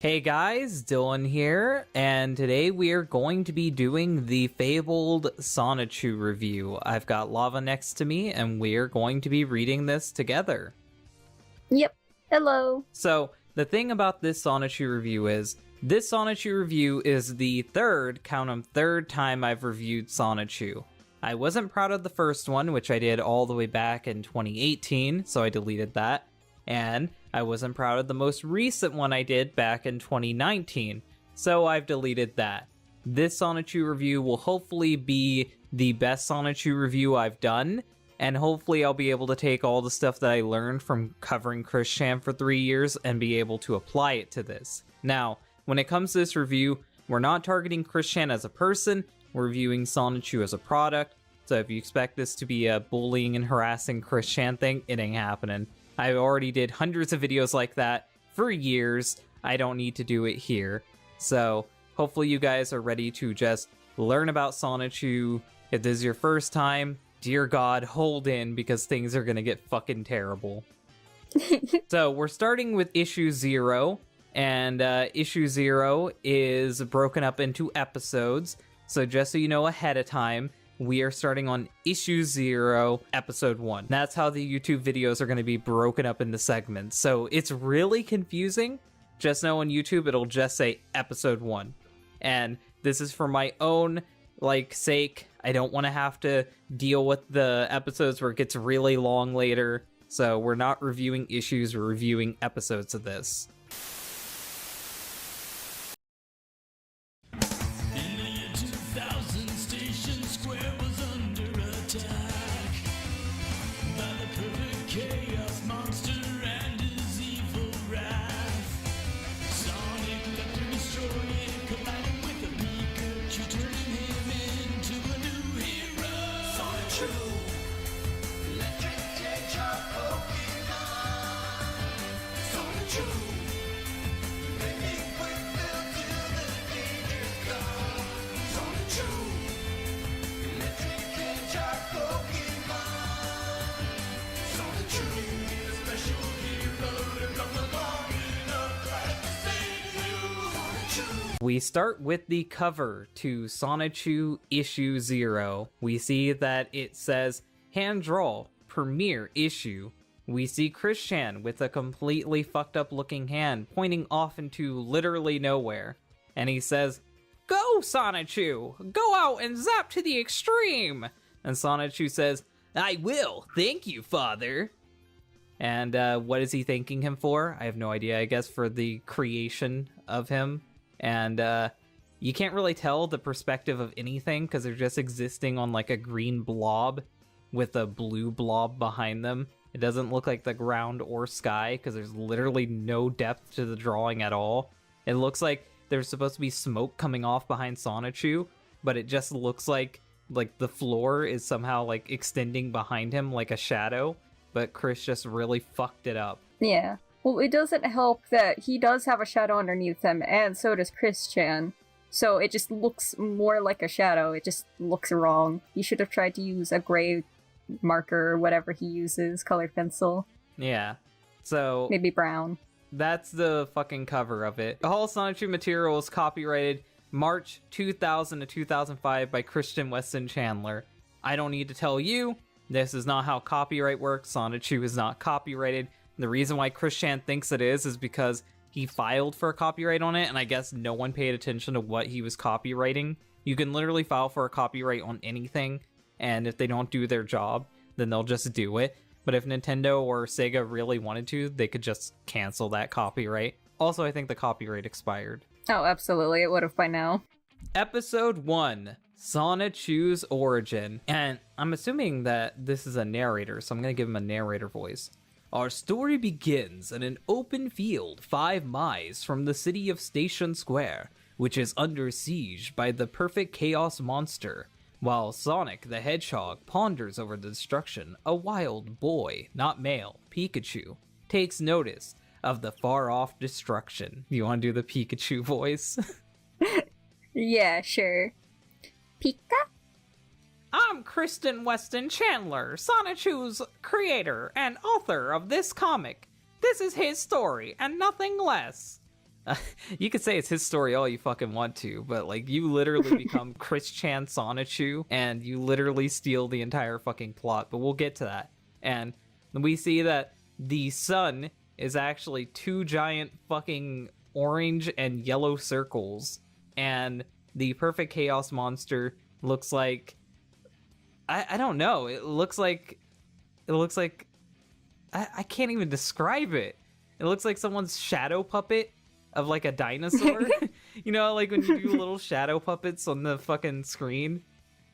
Hey guys, Dylan here, and today we are going to be doing the fabled Sonichu review. I've got Lava next to me, and we're going to be reading this together. Yep. Hello. So, the thing about this Sonichu review is, this Sonichu review is the third time I've reviewed Sonichu. I wasn't proud of the first one, which I did all the way back in 2018, so I deleted that. And I wasn't proud of the most recent one I did back in 2019, so I've deleted that. This Sonichu review will hopefully be the best Sonichu review I've done, and hopefully I'll be able to take all the stuff that I learned from covering Chris Chan for 3 years and be able to apply it to this. Now, when it comes to this review, we're not targeting Chris Chan as a person, we're reviewing Sonichu as a product, so if you expect this to be a bullying and harassing Chris Chan thing, it ain't happening. I already did hundreds of videos like that for years. I don't need to do it here. So hopefully you guys are ready to just learn about Sonichu. If this is your first time, dear God, hold in because things are gonna get fucking terrible. So we're starting with issue 0, and issue 0 is broken up into episodes. So just so you know ahead of time, we are starting on issue 0, episode 1. That's how the YouTube videos are going to be broken up into segments. So it's really confusing. Just know on YouTube, it'll just say episode 1. And this is for my own, sake. I don't want to have to deal with the episodes where it gets really long later. So we're not reviewing issues, we're reviewing episodes of this. We start with the cover to Sonichu issue 0. We see that it says hand draw premiere issue. We see Chris Chan with a completely fucked up looking hand pointing off into literally nowhere. And he says, "Go Sonichu! Go out and zap to the extreme!" And Sonichu says, "I will, thank you, father." And what is he thanking him for? I have no idea, I guess for the creation of him. And you can't really tell the perspective of anything because they're just existing on like a green blob with a blue blob behind them. It doesn't look like the ground or sky because there's literally no depth to the drawing at all. It looks like there's supposed to be smoke coming off behind Sonichu, but it just looks like the floor is somehow like extending behind him like a shadow, but Chris just really fucked it up. Yeah. Well, it doesn't help that he does have a shadow underneath him, and so does Chris Chan. So it just looks more like a shadow. It just looks wrong. He should have tried to use a gray marker or whatever he uses, colored pencil. Yeah. So maybe brown. That's the fucking cover of it. All Sonichu material is copyrighted March 2000 to 2005 by Christian Weston Chandler. I don't need to tell you, this is not how copyright works. Sonichu is not copyrighted. The reason why Chris Chan thinks it is because he filed for a copyright on it, and I guess no one paid attention to what he was copywriting. You can literally file for a copyright on anything, and if they don't do their job, then they'll just do it. But if Nintendo or Sega really wanted to, they could just cancel that copyright. Also, I think the copyright expired. Oh, absolutely. It would have by now. Episode 1, Sonichu's Origin. And I'm assuming that this is a narrator, so I'm going to give him a narrator voice. Our story begins in an open field 5 miles from the city of Station Square, which is under siege by the perfect chaos monster. While Sonic the Hedgehog ponders over the destruction, a wild boy, not male, Pikachu, takes notice of the far-off destruction. You want to do the Pikachu voice? Yeah, sure. Pika? I'm Kristen Weston Chandler, Sonichu's creator and author of this comic. This is his story, and nothing less. You could say it's his story all you fucking want to, but like you literally become Chris-chan Sonichu and you literally steal the entire fucking plot, but we'll get to that. And we see that the sun is actually two giant fucking orange and yellow circles, and the perfect chaos monster looks like I don't know. It looks like I can't even describe it. It looks like someone's shadow puppet of like a dinosaur. You know, like when you do little shadow puppets on the fucking screen.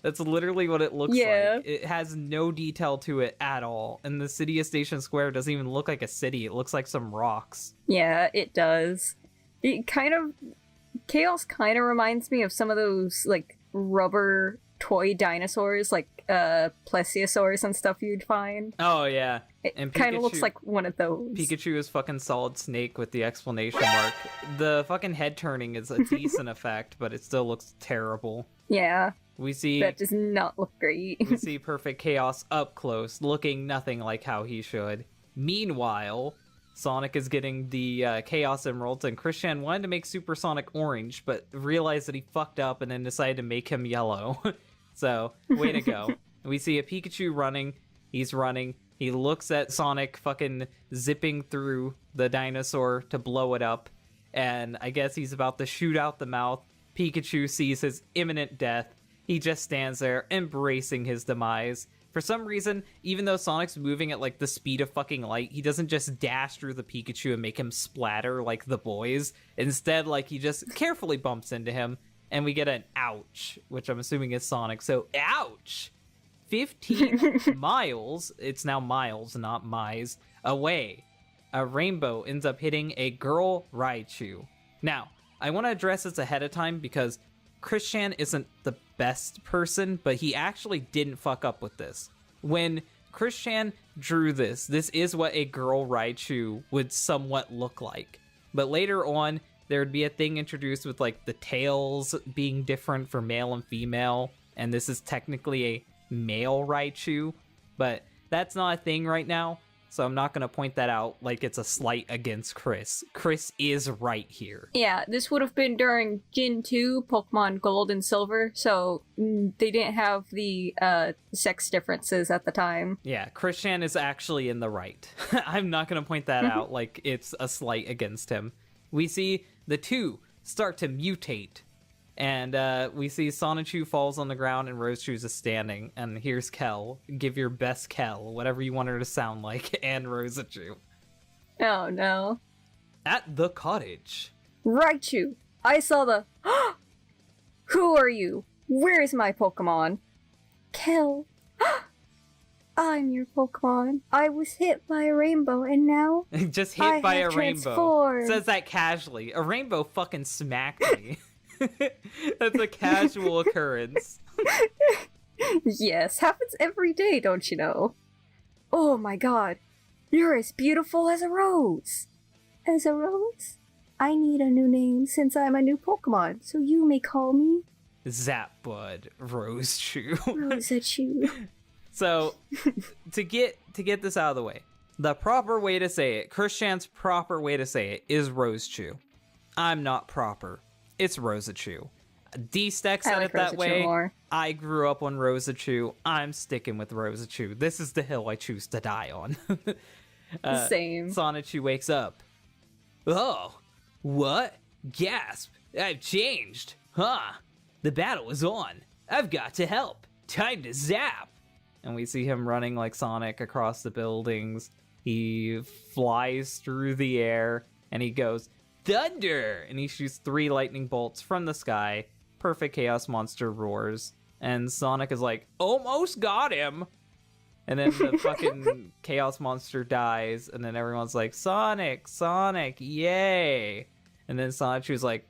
That's literally what it looks like. It has no detail to it at all. And the city of Station Square doesn't even look like a city. It looks like some rocks. Yeah, it does. Chaos kind of reminds me of some of those, like, rubber toy dinosaurs, like, plesiosaurs and stuff you'd find. Oh, yeah. It kind of looks like one of those. Pikachu is fucking Solid Snake with the exclamation mark. The fucking head turning is a decent effect, but it still looks terrible. Yeah. We see that does not look great. We see Perfect Chaos up close, looking nothing like how he should. Meanwhile, Sonic is getting the Chaos Emeralds, and Chris-chan wanted to make Supersonic orange, but realized that he fucked up and then decided to make him yellow. So, way to go. We see a Pikachu running. He's running. He looks at Sonic fucking zipping through the dinosaur to blow it up, and I guess he's about to shoot out the mouth. Pikachu sees his imminent death. He just stands there, embracing his demise. For some reason, even though Sonic's moving at, like, the speed of fucking light, he doesn't just dash through the Pikachu and make him splatter like the boys. Instead, like, he just carefully bumps into him, and we get an ouch, which I'm assuming is Sonic. So, ouch! 15 miles, it's now miles, not miles, away. A rainbow ends up hitting a girl Raichu. Now, I want to address this ahead of time because Chris-chan isn't the best person, but he actually didn't fuck up with this. When Chris-chan drew this is what a girl Raichu would somewhat look like. But later on, there would be a thing introduced with like the tails being different for male and female, and this is technically a male Raichu, but that's not a thing right now. So I'm not going to point that out like it's a slight against Chris. Chris is right here. Yeah, this would have been during Gen 2, Pokemon Gold and Silver, so they didn't have the sex differences at the time. Yeah, Chris-chan is actually in the right. I'm not going to point that out like it's a slight against him. We see the two start to mutate. And we see Sonichu falls on the ground and Rosechu is standing. And here's Kel. Give your best Kel, whatever you want her to sound like, and Rosechu. Oh no. At the cottage. Raichu! I saw the... Who are you? Where is my Pokemon? Kel. I'm your Pokemon. I was hit by a rainbow and now... Just hit by a rainbow. Transformed. Says that casually. A rainbow fucking smacked me. That's a casual occurrence. Yes, happens every day, don't you know? Oh my god, you're as beautiful as a rose. As a rose? I need a new name since I'm a new Pokemon, so you may call me... Zapbud Rosechu. Rosechu. So, to get this out of the way, the proper way to say it, Chris-chan's proper way to say it, is Rosechu. I'm not proper. It's Rosechu. D-Stack said it that way. More. I grew up on Rosechu. I'm sticking with Rosechu. This is the hill I choose to die on. Same. Sonichu wakes up. Oh, what? Gasp. I've changed. Huh. The battle is on. I've got to help. Time to zap. And we see him running like Sonic across the buildings. He flies through the air and he goes, thunder! And he shoots 3 lightning bolts from the sky. Perfect Chaos Monster roars. And Sonic is like, almost got him! And then the fucking Chaos Monster dies. And then everyone's like, Sonic, Sonic, yay! And then Sonichu's like,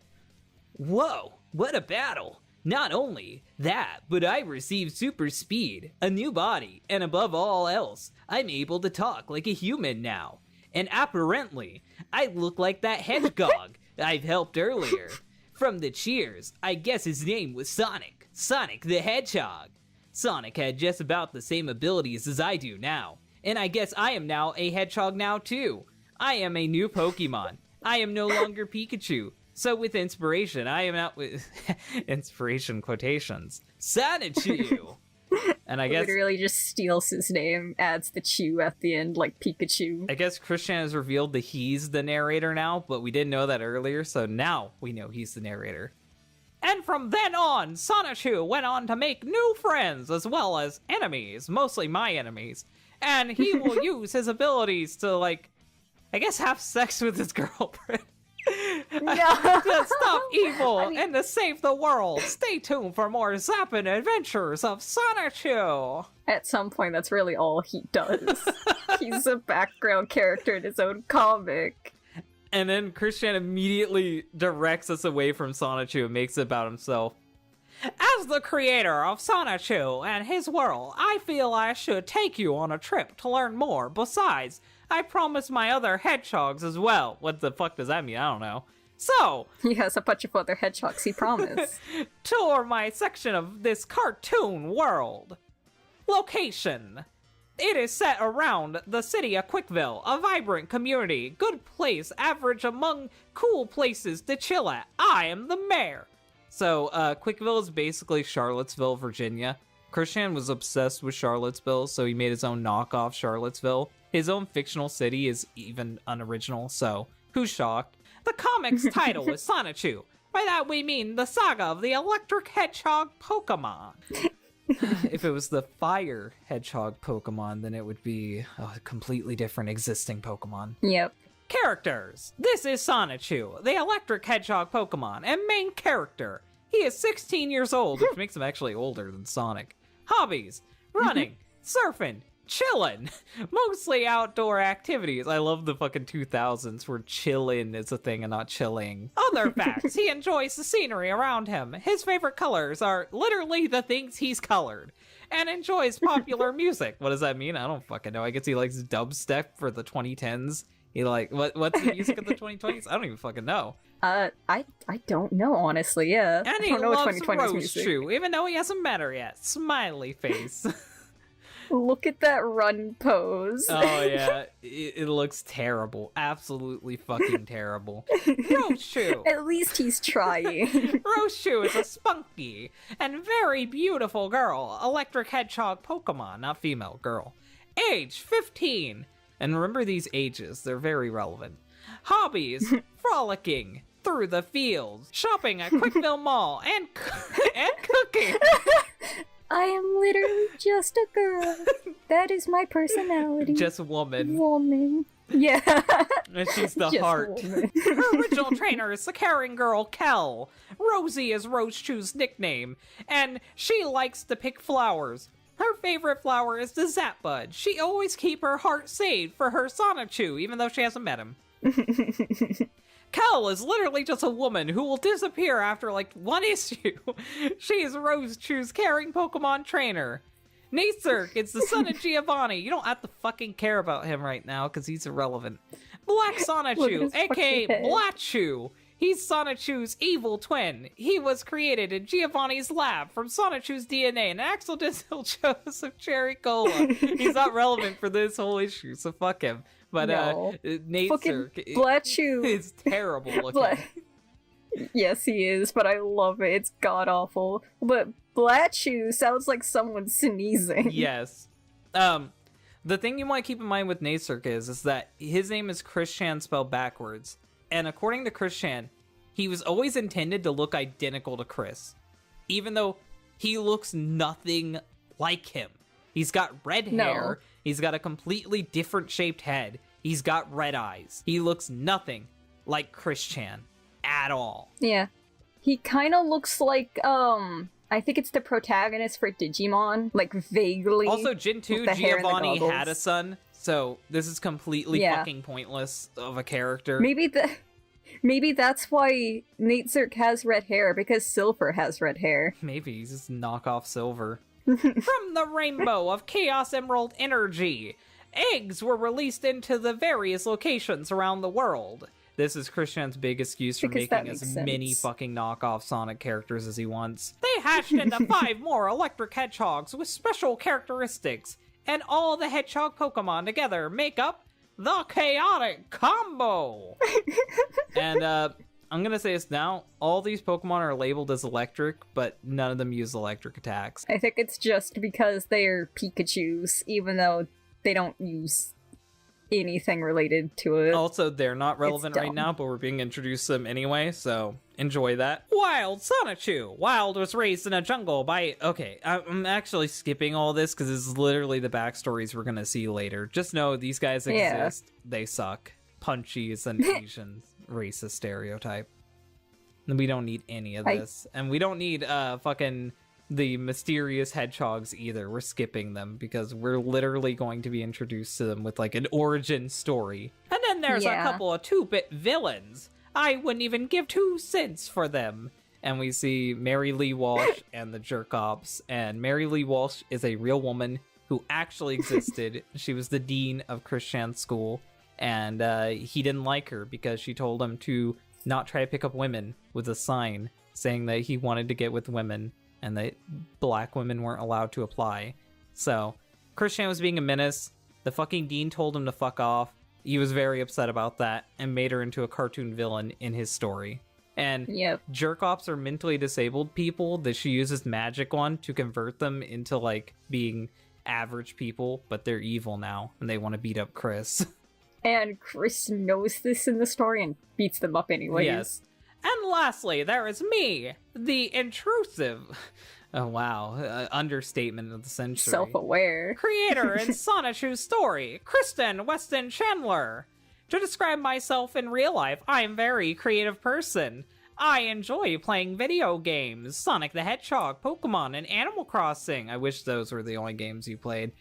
whoa, what a battle! Not only that, but I received super speed, a new body, and above all else, I'm able to talk like a human now. And apparently, I look like that hedgehog I've helped earlier. From the cheers, I guess his name was Sonic. Sonic the Hedgehog. Sonic had just about the same abilities as I do now. And I guess I am now a hedgehog now too. I am a new Pokemon. I am no longer Pikachu. So with inspiration, I am out with inspiration quotations. Sonichu! And I guess literally just steals his name, adds the Chew at the end, like Pikachu. I guess Christian has revealed that he's the narrator now, but we didn't know that earlier, so now we know he's the narrator. And from then on, Sonichu went on to make new friends as well as enemies, mostly my enemies. And he will use his abilities to, like, I guess have sex with his girlfriend. No. To stop evil and to save the world. Stay tuned for more zapping adventures of Sonichu. At some point, that's really all he does. He's a background character in his own comic. And then Christian immediately directs us away from Sonichu and makes it about himself. As the creator of Sonichu and his world, I feel I should take you on a trip to learn more. Besides, I promised my other hedgehogs as well. What the fuck does that mean? I don't know. So, He has a bunch of other hedgehogs, he promised. tour my section of this cartoon world. Location. It is set around the city of Quickville, a vibrant community, good place, average among cool places to chill at. I am the mayor. So, Quickville is basically Charlottesville, Virginia. Christian was obsessed with Charlottesville, so he made his own knockoff Charlottesville. His own fictional city is even unoriginal, so who's shocked? The comic's title is Sonichu. By that we mean the saga of the electric hedgehog Pokemon. If it was the fire hedgehog Pokemon, then it would be a completely different existing Pokemon. Yep. Characters. This is Sonichu, the electric hedgehog Pokemon, and main character. He is 16 years old, which makes him actually older than Sonic. Hobbies. Running. Surfing. Chillin'. Mostly outdoor activities. I love the fucking 2000s where chillin' is a thing and not chilling. Other facts. He enjoys the scenery around him. His favorite colors are literally the things he's colored. And enjoys popular music. What does that mean? I don't fucking know. I guess he likes dubstep for the 2010s. He like, what's the music of the 2020s? I don't even fucking know. I don't know, honestly, yeah. And he I don't know loves 2020's music. Sonichu, even though he hasn't met her yet. Smiley face. Look at that run pose. Oh yeah, it looks terrible. Absolutely fucking terrible. Roshu. At least he's trying. Roshu is a spunky and very beautiful girl. Electric hedgehog Pokemon, not female, girl. Age 15. And remember these ages, they're very relevant. Hobbies, frolicking through the fields, shopping at Quickville Mall, and cooking. I am literally just a girl. That is my personality. Just a woman. Woman. Yeah. And she's the Just heart. woman. Her original trainer is the caring girl, Kel. Rosie is Rosechu's nickname, and she likes to pick flowers. Her favorite flower is the Zapbud. She always keep her heart saved for her Sonichu, even though she hasn't met him. Kel is literally just a woman who will disappear after like one issue. She is Rosechu's caring Pokemon trainer. Nacerk, it's the son of Giovanni. You don't have to fucking care about him right now because he's irrelevant. Black Sonichu, aka Blatchu. He's Sonichu's evil twin. He was created in Giovanni's lab from Sonichu's DNA and accidental Joseph Cherry Cola. He's not relevant for this whole issue, so fuck him. But No. Nacerk Blatchu. is terrible looking. Yes, he is, but I love it. It's god-awful. But Blatchu sounds like someone sneezing. Yes. The thing you want to keep in mind with Nacerk is that his name is Christian spelled backwards. And according to Christian, he was always intended to look identical to Chris. Even though he looks nothing like him. He's got red hair. He's got a completely different shaped head. He's got red eyes. He looks nothing like Christian at all. Yeah. He kind of looks like, I think it's the protagonist for Digimon, like vaguely. Also, Gen 2, Giovanni had a son, so this is completely fucking pointless of a character. Maybe that's why Nacerk has red hair, because Silver has red hair. Maybe he's just knockoff Silver. From the rainbow of Chaos Emerald energy, eggs were released into the various locations around the world. This is Christian's big excuse for making as many fucking knockoff Sonic characters as he wants. They hatched into 5 more electric hedgehogs with special characteristics, and all the hedgehog Pokemon together make up the chaotic combo. And I'm gonna say this now, all these Pokemon are labeled as electric, but none of them use electric attacks. I think it's just because they're Pikachus, even though they don't use anything related to it. Also, they're not relevant right now, but we're being introduced to them anyway, so enjoy that. Wild Sonichu! Wild was raised in a jungle by... Okay, I'm actually skipping all this because this is literally the backstories we're gonna see later. Just know these guys exist. Yeah. They suck. Punchy is an Asian racist stereotype. And we don't need any of this. And we don't need fucking the mysterious hedgehogs either. We're skipping them because we're literally going to be introduced to them with like an origin story. And then there's a couple of 2-bit villains. I wouldn't even give 2 cents for them. And we see Mary Lee Walsh and the Jerk-Ops. And Mary Lee Walsh is a real woman who actually existed. She was the dean of Chris Chan's school. And he didn't like her because she told him to not try to pick up women with a sign saying that he wanted to get with women and that black women weren't allowed to apply. So, Chris Chan was being a menace. The fucking dean told him to fuck off. He was very upset about that and made her into a cartoon villain in his story. And Jerk-Ops are mentally disabled people that she uses magic on to convert them into, like, being average people, but they're evil now, and they want to beat up Chris. And Chris knows this in the story and beats them up anyways. Yes. And lastly, there is me, the intrusive... Oh, wow. Understatement of the century. Self-aware. Creator in Sonichu's story, Kristen Weston Chandler. To describe myself in real life, I'm a very creative person. I enjoy playing video games, Sonic the Hedgehog, Pokemon, and Animal Crossing. I wish those were the only games you played.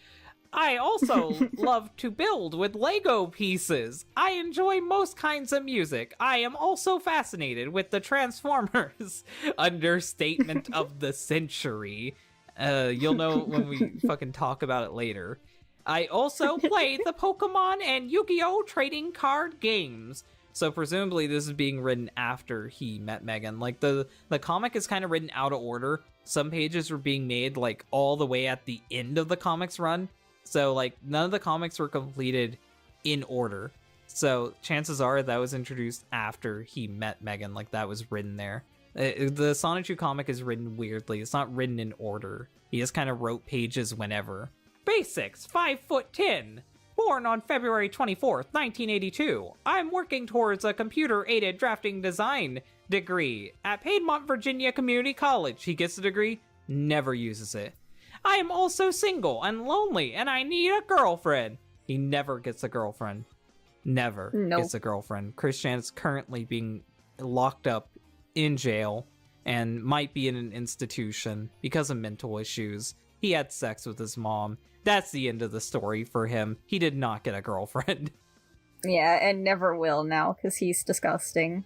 I also love to build with Lego pieces. I enjoy most kinds of music. I am also fascinated with the Transformers. Understatement of the century. You'll know when we fucking talk about it later. I also play the Pokemon and Yu-Gi-Oh! Trading card games. So presumably this is being written after he met Megan. Like, the comic is kind of written out of order. Some pages were being made, like, all the way at the end of the comic's run. So, like, none of the comics were completed in order. So, chances are that was introduced after he met Megan. Like, that was written there. The Sonichu comic is written weirdly. It's not written in order. He just kind of wrote pages whenever. Basics, 5'10". Born on February 24th, 1982. I'm working towards a computer-aided drafting design degree at Piedmont, Virginia Community College. He gets the degree, never uses it. I am also single and lonely, and I need a girlfriend. He never gets a girlfriend. Never gets a girlfriend. Chris Chan is currently being locked up in jail and might be in an institution because of mental issues. He had sex with his mom. That's the end of the story for him. He did not get a girlfriend. Yeah, and never will now, because he's disgusting.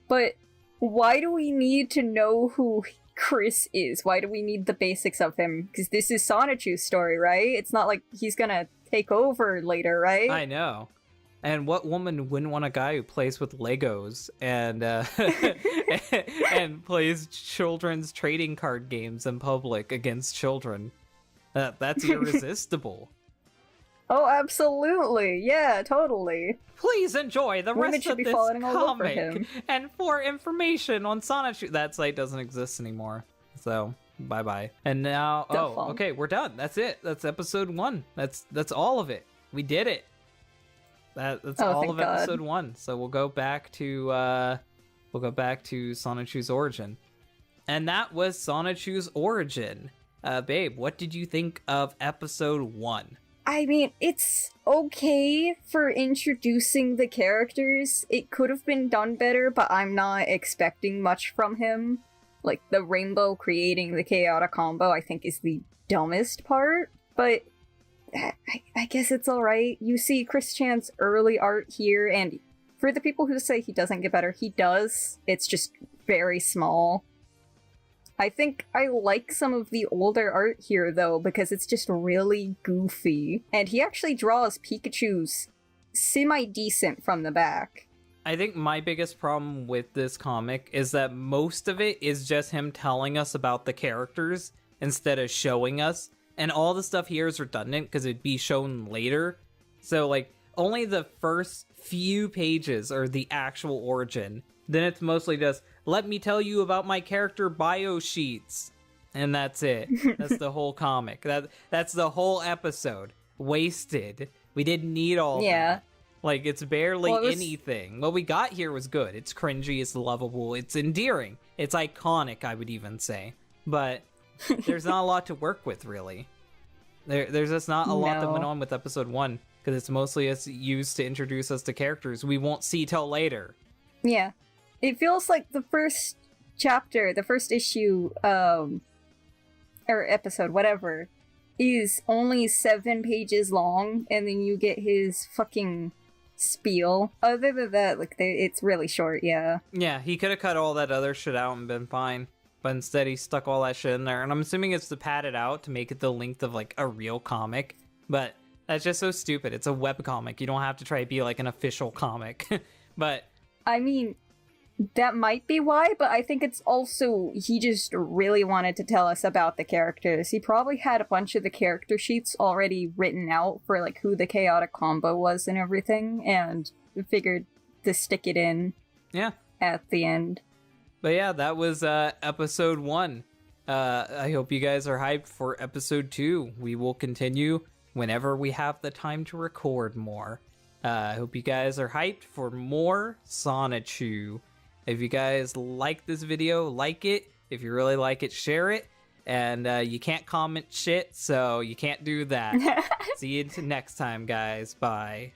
But why do we need to know who Chris is? Why do we need the basics of him? Because this is Sonichu's story, right? It's not like he's gonna take over later, right? I know. And what woman wouldn't want a guy who plays with Legos and and plays children's trading card games in public against children? That's irresistible. Oh, absolutely. Yeah, totally. Please enjoy the rest of this comic. And for information on Sonichu... That site doesn't exist anymore. So, bye-bye. And now... okay, we're done. That's it. That's episode 1. That's all of it. We did it. That's all of episode 1. So we'll go back to Sonichu's origin. And that was Sonichu's origin. Babe, what did you think of episode 1? I mean, it's okay for introducing the characters. It could have been done better, but I'm not expecting much from him. Like, the rainbow creating the chaotic combo, I think, is the dumbest part. But I guess it's alright. You see Chris Chan's early art here, and for the people who say he doesn't get better, he does. It's just very small. I think I like some of the older art here, though, because it's just really goofy. And he actually draws Pikachu's semi-decent from the back. I think my biggest problem with this comic is that most of it is just him telling us about the characters instead of showing us. And all the stuff here is redundant because it'd be shown later. So, like, only the first few pages are the actual origin. Then it's mostly just, let me tell you about my character bio sheets. And that's it. That's the whole comic. That's the whole episode. Wasted. We didn't need all that. Like, it's barely anything. What we got here was good. It's cringy, it's lovable, it's endearing. It's iconic, I would even say. But there's not a lot to work with, really. There's just not a lot that went on with episode 1. Because it's mostly used to introduce us to characters we won't see till later. Yeah. It feels like the first chapter, the first issue, or episode, whatever, is only 7 pages long, and then you get his fucking spiel. Other than that, like, it's really short, yeah. Yeah, he could have cut all that other shit out and been fine. But instead he stuck all that shit in there, and I'm assuming it's to pad it out to make it the length of, like, a real comic. But that's just so stupid. It's a webcomic. You don't have to try to be, like, an official comic. But I mean, that might be why, but I think it's also he just really wanted to tell us about the characters. He probably had a bunch of the character sheets already written out for, like, who the chaotic combo was and everything, and figured to stick it in at the end. But yeah, that was episode 1. I hope you guys are hyped for episode 2. We will continue whenever we have the time to record more. I hope you guys are hyped for more Sonichu. If you guys like this video, like it. If you really like it, share it. And you can't comment shit, so you can't do that. See you next time, guys. Bye.